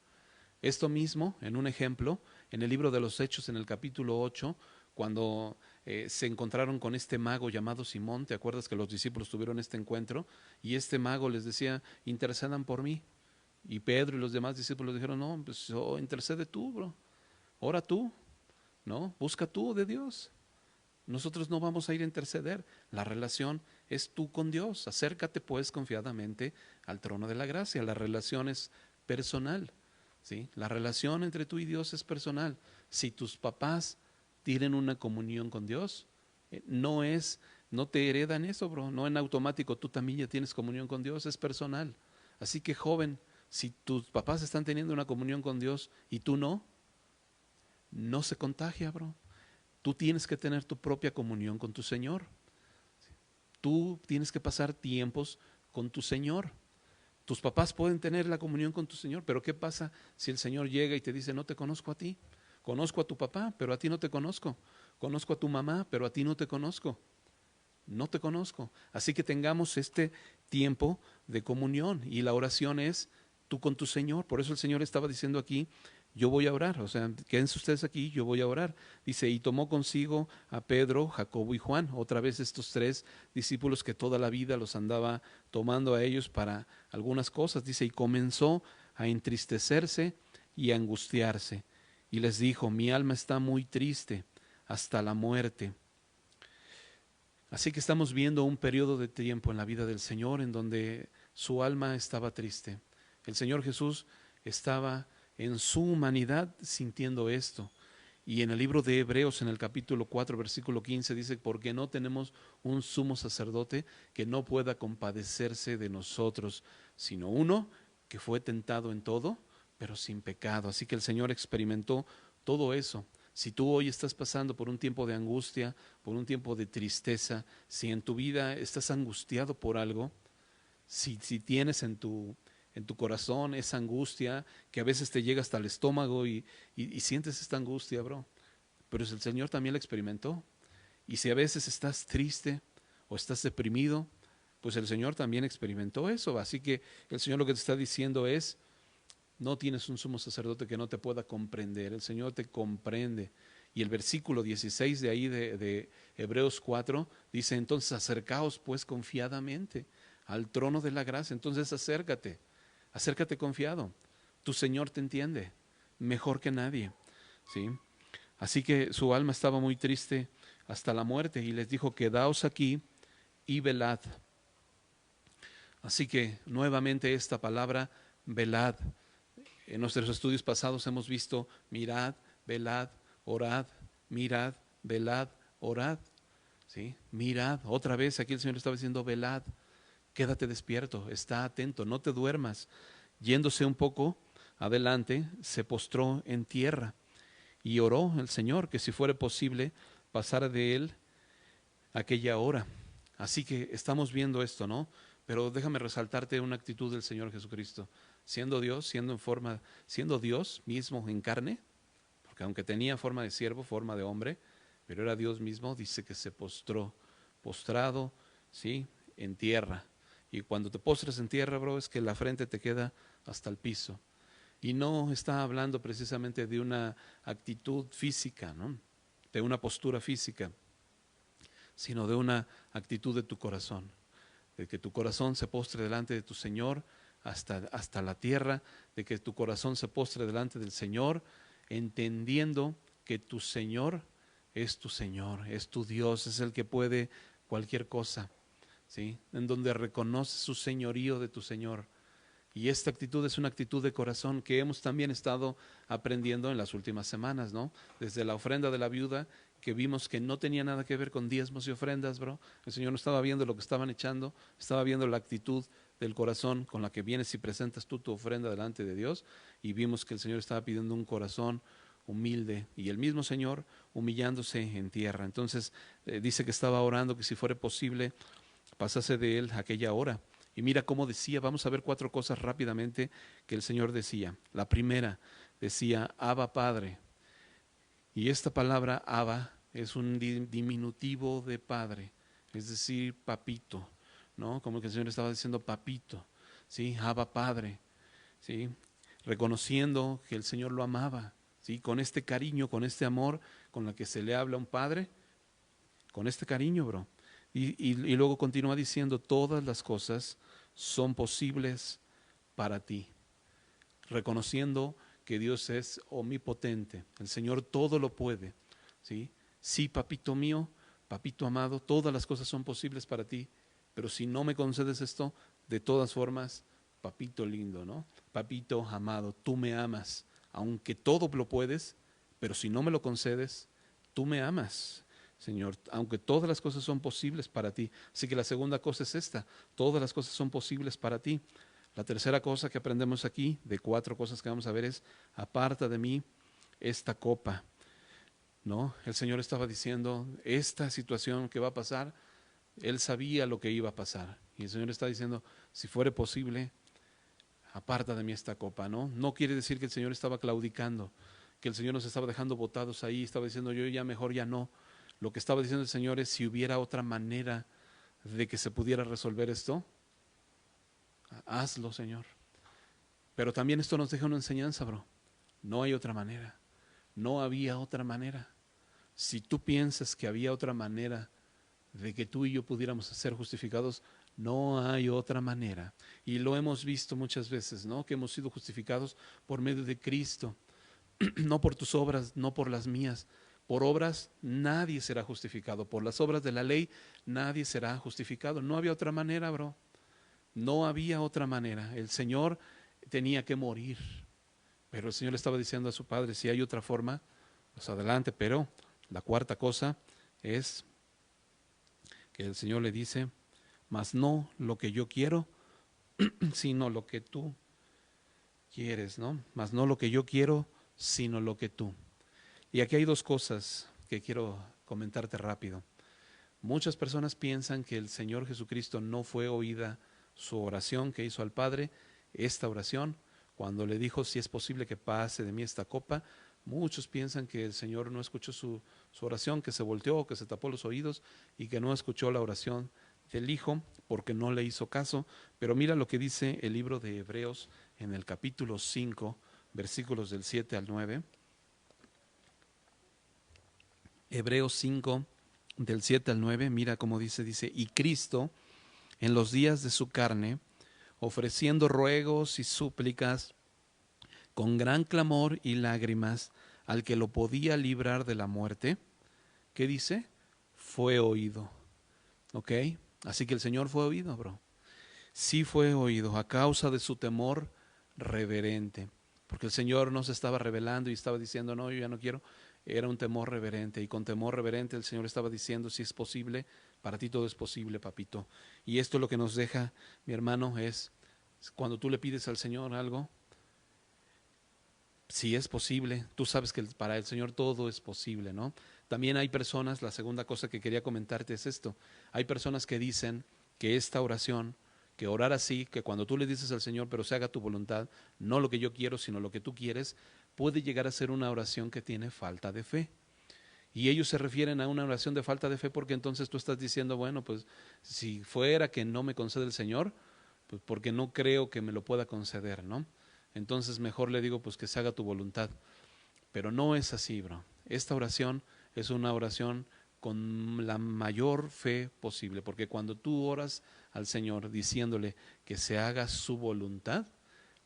Esto mismo, en un ejemplo, en el libro de los Hechos, en el capítulo 8, cuando se encontraron con este mago llamado Simón, ¿te acuerdas que los discípulos tuvieron este encuentro? Y este mago les decía, intercedan por mí. Y Pedro y los demás discípulos dijeron, no, pues intercede tú, bro, ora tú, ¿no? Busca tú de Dios. Nosotros no vamos a ir a interceder. La relación es tú con Dios. Acércate pues confiadamente al trono de la gracia. La relación es personal, ¿sí? La relación entre tú y Dios es personal. Si tus papás tienen una comunión con Dios, no te heredan eso, bro. No en automático tú también ya tienes comunión con Dios, es personal. Así que joven, si tus papás están teniendo una comunión con Dios y tú no se contagia, bro. Tú tienes que tener tu propia comunión con tu Señor. Tú tienes que pasar tiempos con tu Señor. Tus papás pueden tener la comunión con tu Señor, pero ¿qué pasa si el Señor llega y te dice, no te conozco a ti? Conozco a tu papá, pero a ti no te conozco. Conozco a tu mamá, pero a ti no te conozco. No te conozco. Así que tengamos este tiempo de comunión y la oración es tú con tu Señor. Por eso el Señor estaba diciendo aquí, yo voy a orar, o sea, quédense ustedes aquí, yo voy a orar. Dice, y tomó consigo a Pedro, Jacobo y Juan, otra vez estos tres discípulos que toda la vida los andaba tomando a ellos para algunas cosas. Dice, y comenzó a entristecerse y a angustiarse. Y les dijo, mi alma está muy triste hasta la muerte. Así que estamos viendo un periodo de tiempo en la vida del Señor en donde su alma estaba triste. El Señor Jesús estaba en su humanidad sintiendo esto. Y en el libro de Hebreos, en el capítulo 4, versículo 15, dice, porque no tenemos un sumo sacerdote que no pueda compadecerse de nosotros, sino uno que fue tentado en todo, pero sin pecado. Así que el Señor experimentó todo eso. Si tú hoy estás pasando por un tiempo de angustia, por un tiempo de tristeza, si en tu vida estás angustiado por algo, si tienes en tu corazón esa angustia que a veces te llega hasta el estómago y sientes esta angustia, bro, pero el Señor también la experimentó. Y si a veces estás triste o estás deprimido, pues el Señor también experimentó eso. Así que el Señor lo que te está diciendo es, no tienes un sumo sacerdote que no te pueda comprender, el Señor te comprende. Y el versículo 16 de ahí de Hebreos 4 dice, entonces acercaos pues confiadamente al trono de la gracia. Entonces acércate confiado. Tu Señor te entiende mejor que nadie, ¿sí? Así que su alma estaba muy triste hasta la muerte y les dijo, quedaos aquí y velad. Así que nuevamente esta palabra, velad. En nuestros estudios pasados hemos visto mirad, velad, orad, mirad, velad, orad. ¿Sí? Mirad, otra vez aquí el Señor estaba diciendo velad, quédate despierto, está atento, no te duermas. Yéndose un poco adelante, se postró en tierra y oró el Señor que si fuera posible pasara de él aquella hora. Así que estamos viendo esto, ¿no? Pero déjame resaltarte una actitud del Señor Jesucristo. Siendo Dios, siendo Dios mismo en carne, porque aunque tenía forma de siervo, forma de hombre, pero era Dios mismo, dice que se postrado, ¿sí? En tierra. Y cuando te postras en tierra, bro, es que la frente te queda hasta el piso. Y no está hablando precisamente de una actitud física, ¿no? De una postura física, sino de una actitud de tu corazón, de que tu corazón se postre delante de tu Señor hasta la tierra, de que tu corazón se postre delante del Señor, entendiendo que tu Señor, es tu Dios, es el que puede cualquier cosa, ¿sí? En donde reconoces su señorío de tu Señor. Y esta actitud es una actitud de corazón que hemos también estado aprendiendo en las últimas semanas, ¿no? Desde la ofrenda de la viuda, que vimos que no tenía nada que ver con diezmos y ofrendas, bro. El Señor no estaba viendo lo que estaban echando, estaba viendo la actitud del corazón con la que vienes y presentas tú tu ofrenda delante de Dios. Y vimos que el Señor estaba pidiendo un corazón humilde y el mismo Señor humillándose en tierra. Entonces dice que estaba orando que si fuera posible pasase de él aquella hora. Y mira cómo decía, vamos a ver 4 cosas rápidamente que el Señor decía. La primera, decía, Abba Padre. Y esta palabra Abba es un diminutivo de padre, es decir, papito, ¿no? Como que el Señor estaba diciendo papito, ¿sí? Abba Padre, ¿sí? Reconociendo que el Señor lo amaba, ¿sí? Con este cariño, con este amor con el que se le habla a un padre, con este cariño, bro. Y luego continúa diciendo, todas las cosas son posibles para ti, reconociendo que Dios es omnipotente, el Señor todo lo puede, ¿sí? Sí, papito mío, papito amado, todas las cosas son posibles para ti, pero si no me concedes esto, de todas formas, papito lindo, ¿no? Papito amado, tú me amas, aunque todo lo puedes, pero si no me lo concedes, tú me amas, Señor, aunque todas las cosas son posibles para ti. Así que la segunda cosa es esta, todas las cosas son posibles para ti. La tercera cosa que aprendemos aquí, de 4 cosas que vamos a ver, es aparta de mí esta copa, ¿no? El Señor estaba diciendo, esta situación que va a pasar, Él sabía lo que iba a pasar. Y el Señor está diciendo, si fuere posible, aparta de mí esta copa, ¿no? No quiere decir que el Señor estaba claudicando, que el Señor nos estaba dejando botados ahí, estaba diciendo, yo ya mejor ya no. Lo que estaba diciendo el Señor es, si hubiera otra manera de que se pudiera resolver esto, hazlo, Señor. Pero también esto nos deja una enseñanza, bro. No hay otra manera. No había otra manera. Si tú piensas que había otra manera de que tú y yo pudiéramos ser justificados, no hay otra manera. Y lo hemos visto muchas veces, ¿no? Que hemos sido justificados por medio de Cristo. No por tus obras, no por las mías. Por obras nadie será justificado. Por las obras de la ley nadie será justificado. No había otra manera, bro. No había otra manera. El Señor tenía que morir. Pero el Señor le estaba diciendo a su padre, si hay otra forma, pues adelante. Pero la cuarta cosa es que el Señor le dice, mas no lo que yo quiero, sino lo que tú quieres, ¿no? Mas no lo que yo quiero, sino lo que tú. Y aquí hay 2 cosas que quiero comentarte rápido. Muchas personas piensan que el Señor Jesucristo no fue oída su oración que hizo al Padre, esta oración, cuando le dijo, si es posible que pase de mí esta copa. Muchos piensan que el Señor no escuchó su oración, que se volteó, que se tapó los oídos y que no escuchó la oración del Hijo porque no le hizo caso. Pero mira lo que dice el libro de Hebreos en el capítulo 5, versículos del 7 al 9. Hebreos 5, del 7 al 9, mira cómo dice, y Cristo en los días de su carne, ofreciendo ruegos y súplicas con gran clamor y lágrimas al que lo podía librar de la muerte, ¿qué dice? Fue oído. ¿Ok? Así que el Señor fue oído, bro. Sí fue oído a causa de su temor reverente. Porque el Señor no se estaba revelando y estaba diciendo, no, yo ya no quiero. Era un temor reverente. Y con temor reverente el Señor estaba diciendo, si es posible, para ti todo es posible, papito. Y esto lo que nos deja, mi hermano, es cuando tú le pides al Señor algo, si es posible, tú sabes que para el Señor todo es posible, ¿no? También hay personas, la segunda cosa que quería comentarte es esto, hay personas que dicen que esta oración, que orar así, que cuando tú le dices al Señor, pero se haga tu voluntad, no lo que yo quiero, sino lo que tú quieres, puede llegar a ser una oración que tiene falta de fe. Y ellos se refieren a una oración de falta de fe porque entonces tú estás diciendo, bueno, pues si fuera que no me concede el Señor, pues porque no creo que me lo pueda conceder, ¿no? Entonces mejor le digo, pues que se haga tu voluntad. Pero no es así, bro. Esta oración es una oración con la mayor fe posible, porque cuando tú oras al Señor diciéndole que se haga su voluntad,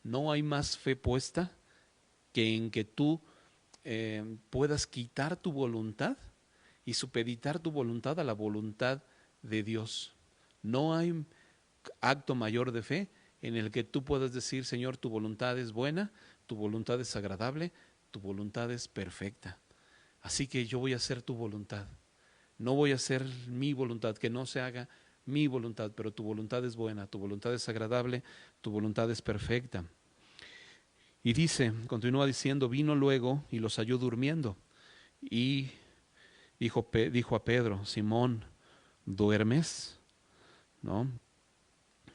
no hay más fe puesta que en que tú puedas quitar tu voluntad y supeditar tu voluntad a la voluntad de Dios. No hay acto mayor de fe en el que tú puedas decir, Señor, tu voluntad es buena, tu voluntad es agradable, tu voluntad es perfecta. Así que yo voy a hacer tu voluntad. No voy a hacer mi voluntad, que no se haga mi voluntad, pero tu voluntad es buena, tu voluntad es agradable, tu voluntad es perfecta. Y dice, continúa diciendo, vino luego y los halló durmiendo. Y dijo a Pedro, Simón, ¿duermes? ¿No?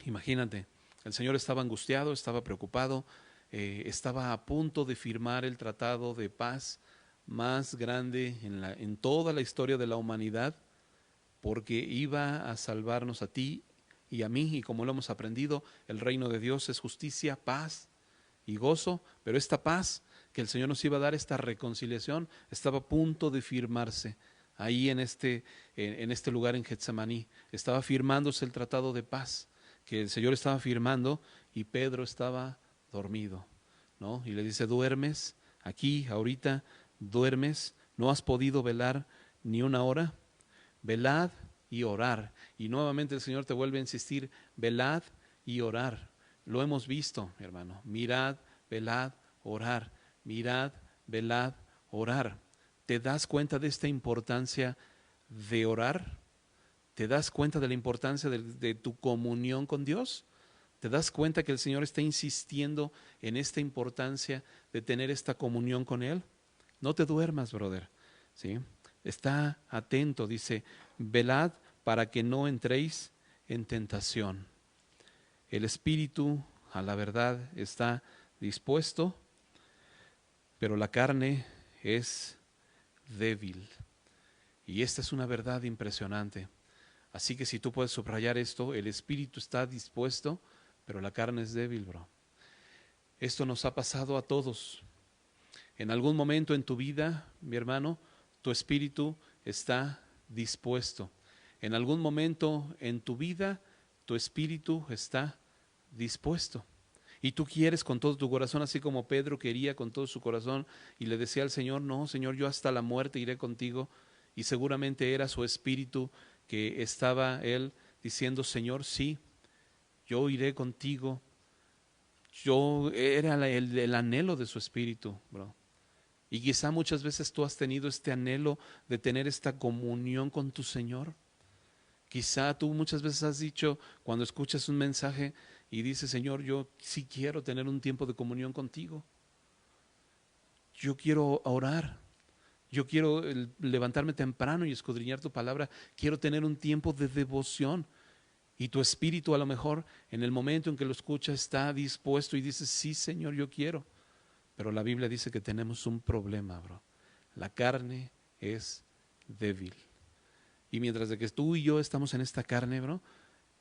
Imagínate, el Señor estaba angustiado, estaba preocupado, estaba a punto de firmar el tratado de paz más grande en toda la historia de la humanidad, porque iba a salvarnos a ti y a mí, y como lo hemos aprendido, el reino de Dios es justicia, paz y gozo, pero esta paz que el Señor nos iba a dar, esta reconciliación, estaba a punto de firmarse ahí en este lugar en Getsemaní. Estaba firmándose el tratado de paz que el Señor estaba firmando y Pedro estaba dormido, ¿no? Y le dice, ¿duermes aquí, ahorita? ¿Duermes? ¿No has podido velar ni una hora? Velad y orar. Y nuevamente el Señor te vuelve a insistir, velad y orar. Lo hemos visto, hermano. Mirad, velad, orar. Mirad, velad, orar. ¿Te das cuenta de esta importancia de orar? ¿Te das cuenta de la importancia de tu comunión con Dios? ¿Te das cuenta que el Señor está insistiendo en esta importancia de tener esta comunión con Él? No te duermas, brother, ¿sí? Está atento, dice, velad para que no entréis en tentación. El espíritu, a la verdad, está dispuesto, pero la carne es débil. Y esta es una verdad impresionante. Así que si tú puedes subrayar esto, el espíritu está dispuesto, pero la carne es débil, bro. Esto nos ha pasado a todos. En algún momento en tu vida, mi hermano, tu espíritu está dispuesto. En algún momento en tu vida, tu espíritu está dispuesto. Y tú quieres con todo tu corazón, así como Pedro quería con todo su corazón y le decía al Señor, no, Señor, yo hasta la muerte iré contigo. Y seguramente era su espíritu que estaba él diciendo, Señor, sí, yo iré contigo. Era el anhelo de su espíritu, bro. Y quizá muchas veces tú has tenido este anhelo de tener esta comunión con tu Señor. Quizá tú muchas veces has dicho, cuando escuchas un mensaje y dices, Señor, yo sí quiero tener un tiempo de comunión contigo. Yo quiero orar. Yo quiero levantarme temprano y escudriñar tu palabra. Quiero tener un tiempo de devoción. Y tu espíritu a lo mejor en el momento en que lo escuchas está dispuesto y dices, sí, Señor, yo quiero. Pero la Biblia dice que tenemos un problema, bro. La carne es débil. Y mientras de que tú y yo estamos en esta carne, bro,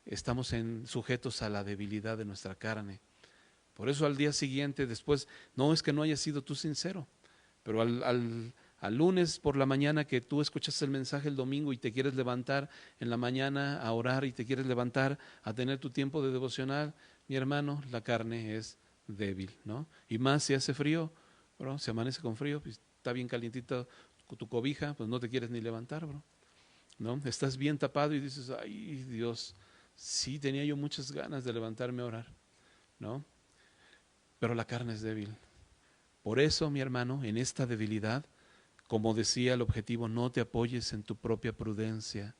estamos sujetos a la debilidad de nuestra carne. Por eso al día siguiente, después, no es que no hayas sido tú sincero, pero al lunes por la mañana que tú escuchas el mensaje el domingo y te quieres levantar en la mañana a orar y te quieres levantar a tener tu tiempo de devocional, mi hermano, la carne es débil, ¿no? Y más si hace frío, bro, se amanece con frío, pues, está bien calientita tu cobija, pues no te quieres ni levantar, bro, ¿no? Estás bien tapado y dices, ay Dios, sí tenía yo muchas ganas de levantarme a orar, ¿no? Pero la carne es débil. Por eso, mi hermano, en esta debilidad, como decía el objetivo, no te apoyes en tu propia prudencia.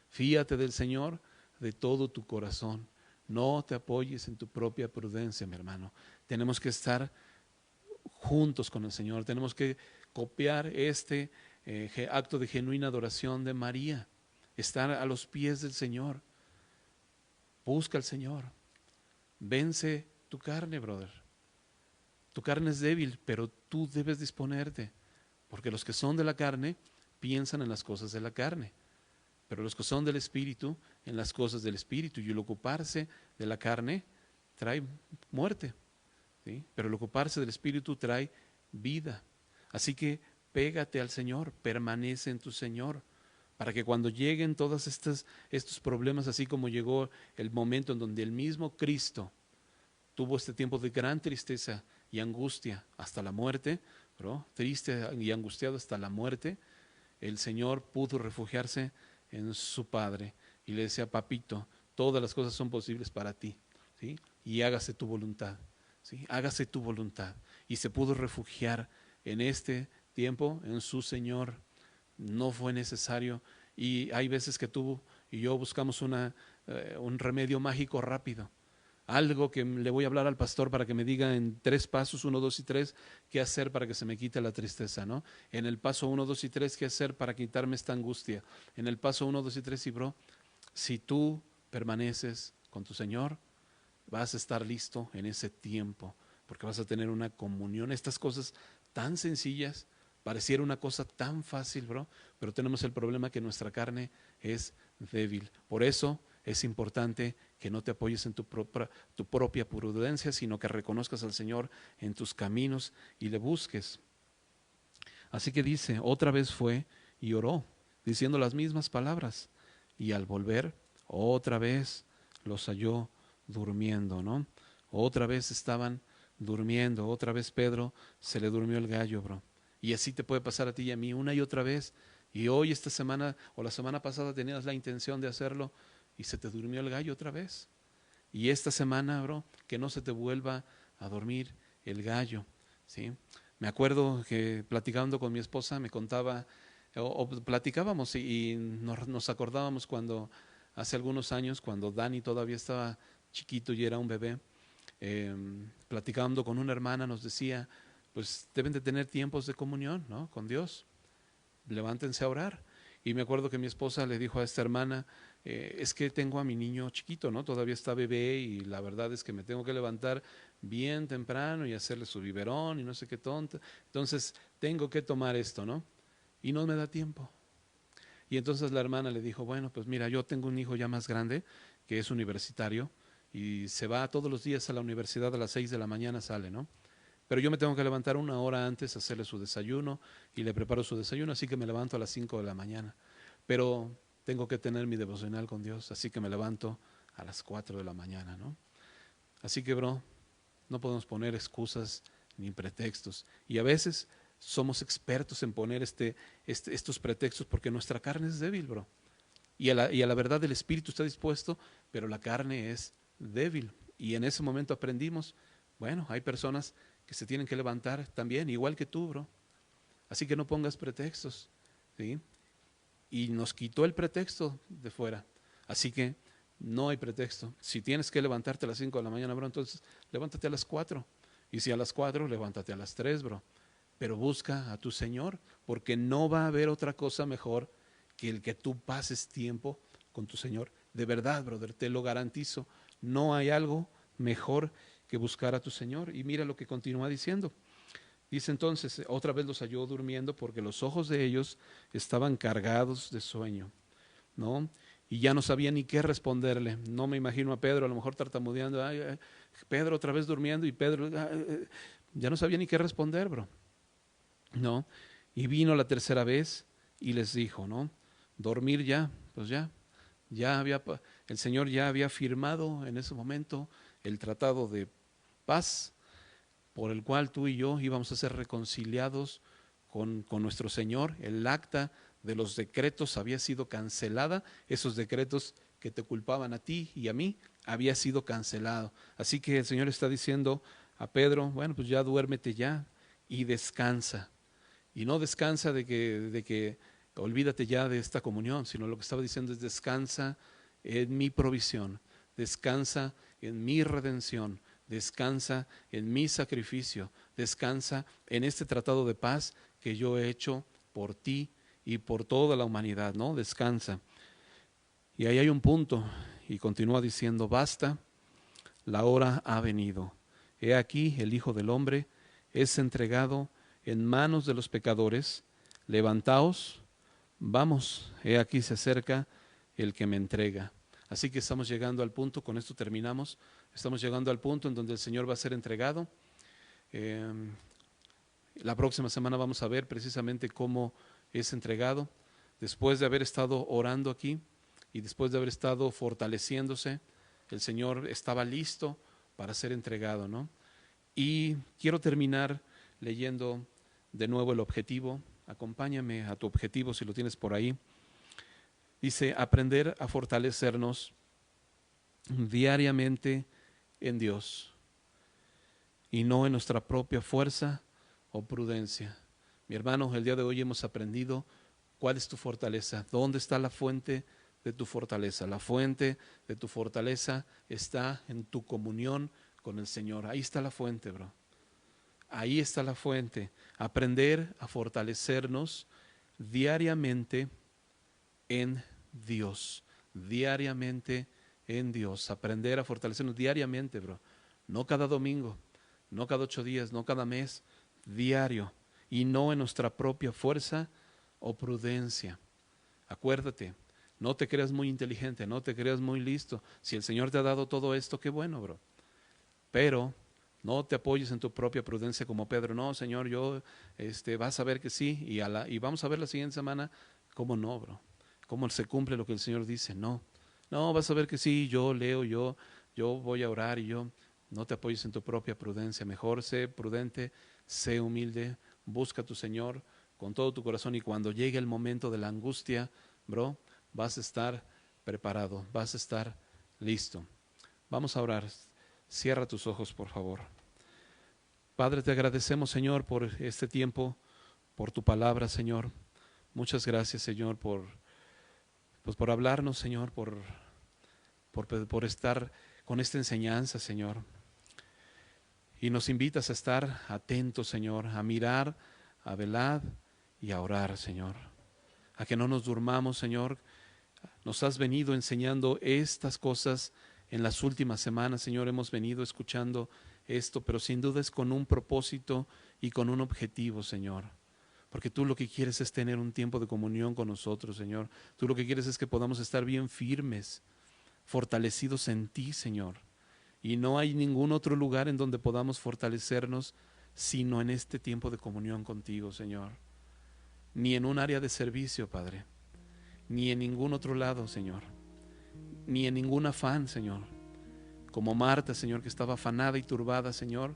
Fíate del Señor de todo tu corazón. No te apoyes en tu propia prudencia, mi hermano. Tenemos que estar juntos con el Señor. Tenemos que copiar este acto de genuina adoración de María. Estar a los pies del Señor. Busca al Señor. Vence tu carne, brother. Tu carne es débil, pero tú debes disponerte. Porque los que son de la carne piensan en las cosas de la carne, pero los que son del Espíritu en las cosas del Espíritu. Y el ocuparse de la carne trae muerte, ¿sí? Pero el ocuparse del Espíritu trae vida. Así que pégate al Señor, permanece en tu Señor, para que cuando lleguen todos estos problemas, así como llegó el momento en donde el mismo Cristo tuvo este tiempo de gran tristeza y angustia hasta la muerte, ¿no? Triste y angustiado hasta la muerte, el Señor pudo refugiarse en su Padre y le decía, papito, todas las cosas son posibles para ti. ¿sí? Y hágase tu voluntad, ¿sí? Hágase tu voluntad. Y se pudo refugiar en este tiempo en su Señor. No fue necesario. Y hay veces que tú y yo buscamos un remedio mágico rápido. Algo que le voy a hablar al pastor para que me diga en 3 pasos, 1, 2 y 3, qué hacer para que se me quite la tristeza, ¿no? En el paso 1, 2 y 3, qué hacer para quitarme esta angustia. En el paso 1, 2 y 3, y bro, si tú permaneces con tu Señor, vas a estar listo en ese tiempo, porque vas a tener una comunión. Estas cosas tan sencillas, pareciera una cosa tan fácil, bro, pero tenemos el problema que nuestra carne es débil. Por eso es importante que no te apoyes en tu propia prudencia, sino que reconozcas al Señor en tus caminos y le busques. Así que dice, otra vez fue y oró, diciendo las mismas palabras, y al volver, otra vez los halló durmiendo, ¿no? Otra vez estaban durmiendo, otra vez Pedro se le durmió el gallo, bro. Y así te puede pasar a ti y a mí una y otra vez. Y hoy, esta semana o la semana pasada tenías la intención de hacerlo y se te durmió el gallo otra vez. Y esta semana, bro, que no se te vuelva a dormir el gallo, ¿sí? Me acuerdo que platicando con mi esposa me contaba, o platicábamos y nos acordábamos cuando hace algunos años, cuando Dani todavía estaba chiquito y era un bebé, platicando con una hermana nos decía, pues deben de tener tiempos de comunión, ¿no? Con Dios, levántense a orar. Y me acuerdo que mi esposa le dijo a esta hermana, es que tengo a mi niño chiquito, ¿no? Todavía está bebé y la verdad es que me tengo que levantar bien temprano y hacerle su biberón y no sé qué tonta. Entonces tengo que tomar esto, ¿no? Y no me da tiempo. Y entonces la hermana le dijo, bueno, pues mira, yo tengo un hijo ya más grande que es universitario y se va todos los días a la universidad a las 6 de la mañana sale, ¿no? Pero yo me tengo que levantar una hora antes a hacerle su desayuno y le preparo su desayuno, así que me levanto a las 5 de la mañana. Pero tengo que tener mi devocional con Dios, así que me levanto a las 4 de la mañana, ¿no? Así que, bro, no podemos poner excusas ni pretextos. Y a veces somos expertos en poner estos pretextos porque nuestra carne es débil, bro. Y a la verdad el espíritu está dispuesto, pero la carne es débil. Y en ese momento aprendimos, bueno, hay personas que se tienen que levantar también, igual que tú, bro. Así que no pongas pretextos, ¿sí? Y nos quitó el pretexto de fuera. Así que no hay pretexto. Si tienes que levantarte a las 5 de la mañana, bro, entonces levántate a las 4. Y si a las 4, levántate a las 3, bro. Pero busca a tu Señor, porque no va a haber otra cosa mejor que el que tú pases tiempo con tu Señor. De verdad, brother, te lo garantizo. No hay algo mejor que buscar a tu Señor. Y mira lo que continúa diciendo. Dice entonces, otra vez los halló durmiendo porque los ojos de ellos estaban cargados de sueño, ¿no? Y ya no sabía ni qué responderle. No me imagino a Pedro a lo mejor tartamudeando, ay, ay, Pedro otra vez durmiendo y Pedro ya no sabía ni qué responder, bro, ¿no? Y vino la tercera vez y les dijo, ¿no? Dormir ya, pues ya había, el Señor ya había firmado en ese momento el tratado de paz por el cual tú y yo íbamos a ser reconciliados con nuestro Señor. El acta de los decretos había sido cancelada, esos decretos que te culpaban a ti y a mí había sido cancelado. Así que el Señor está diciendo a Pedro, bueno, pues ya duérmete ya y descansa. Y no descansa de que olvídate ya de esta comunión, sino lo que estaba diciendo es descansa en mi provisión, descansa en mi redención, descansa en mi sacrificio, descansa en este tratado de paz que yo he hecho por ti y por toda la humanidad, ¿no? Descansa. Y ahí hay un punto, y continúa diciendo, basta, la hora ha venido. He aquí el Hijo del Hombre es entregado en manos de los pecadores. Levantaos, vamos, he aquí se acerca el que me entrega. Así que estamos llegando al punto, con esto terminamos, estamos llegando al punto en donde el Señor va a ser entregado. La próxima semana vamos a ver precisamente cómo es entregado. Después de haber estado orando aquí y después de haber estado fortaleciéndose, el Señor estaba listo para ser entregado, ¿no? Y quiero terminar leyendo de nuevo el objetivo. Acompáñame a tu objetivo si lo tienes por ahí. Dice, aprender a fortalecernos diariamente en Dios y no en nuestra propia fuerza o prudencia. Mi hermano, el día de hoy hemos aprendido cuál es tu fortaleza, dónde está la fuente de tu fortaleza. La fuente de tu fortaleza está en tu comunión con el Señor. Ahí está la fuente, bro. Ahí está la fuente. Aprender a fortalecernos diariamente en Dios. Diariamente en Dios. Aprender a fortalecernos diariamente, bro. No cada domingo, no cada 8 días, no cada mes, diario. Y no en nuestra propia fuerza o prudencia. Acuérdate, no te creas muy inteligente, no te creas muy listo. Si el Señor te ha dado todo esto, qué bueno, bro. Pero no te apoyes en tu propia prudencia como Pedro. No, Señor, yo vas a ver que sí. Y vamos a ver la siguiente semana cómo no, bro. Cómo se cumple lo que el Señor dice. No, no, vas a ver que sí. Yo leo, yo voy a orar y yo. No te apoyes en tu propia prudencia. Mejor sé prudente, sé humilde. Busca a tu Señor con todo tu corazón. Y cuando llegue el momento de la angustia, bro, vas a estar preparado. Vas a estar listo. Vamos a orar. Cierra tus ojos, por favor. Padre, te agradecemos, Señor, por este tiempo, por tu palabra, Señor. Muchas gracias, Señor, por hablarnos, Señor, por estar con esta enseñanza, Señor. Y nos invitas a estar atentos, Señor, a mirar, a velar y a orar, Señor. A que no nos durmamos, Señor. Nos has venido enseñando estas cosas en las últimas semanas, Señor. Hemos venido escuchando esto, pero sin duda es con un propósito y con un objetivo, Señor. Porque tú lo que quieres es tener un tiempo de comunión con nosotros, Señor. Tú lo que quieres es que podamos estar bien firmes, fortalecidos en ti, Señor. Y no hay ningún otro lugar en donde podamos fortalecernos sino en este tiempo de comunión contigo, Señor. Ni en un área de servicio, Padre. Ni en ningún otro lado, Señor. Ni en ningún afán, Señor. Como Marta, Señor, que estaba afanada y turbada, Señor.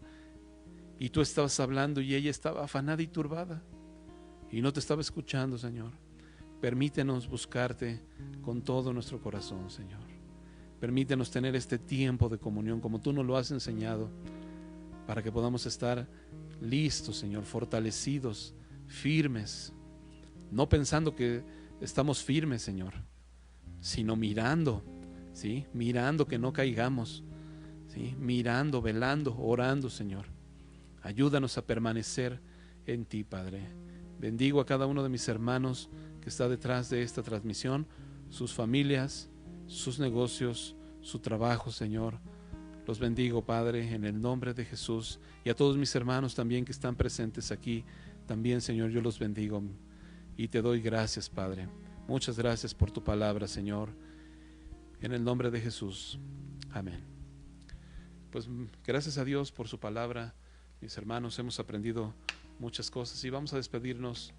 Y tú estabas hablando y ella estaba afanada y turbada. Y no te estaba escuchando, Señor. Permítenos buscarte con todo nuestro corazón, Señor. Permítenos tener este tiempo de comunión como tú nos lo has enseñado, para que podamos estar listos, Señor, fortalecidos, firmes, no pensando que estamos firmes, Señor, sino mirando, ¿sí? Mirando que no caigamos, ¿sí? Mirando, velando, orando, Señor. Ayúdanos a permanecer en ti, Padre. Bendigo a cada uno de mis hermanos que está detrás de esta transmisión, sus familias, sus negocios, su trabajo, Señor. Los bendigo, Padre, en el nombre de Jesús. Y a todos mis hermanos también que están presentes aquí, también, Señor, yo los bendigo. Y te doy gracias, Padre. Muchas gracias por tu palabra, Señor. En el nombre de Jesús. Amén. Pues gracias a Dios por su palabra. Mis hermanos, hemos aprendido muchas cosas y vamos a despedirnos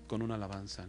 con una alabanza, ¿no?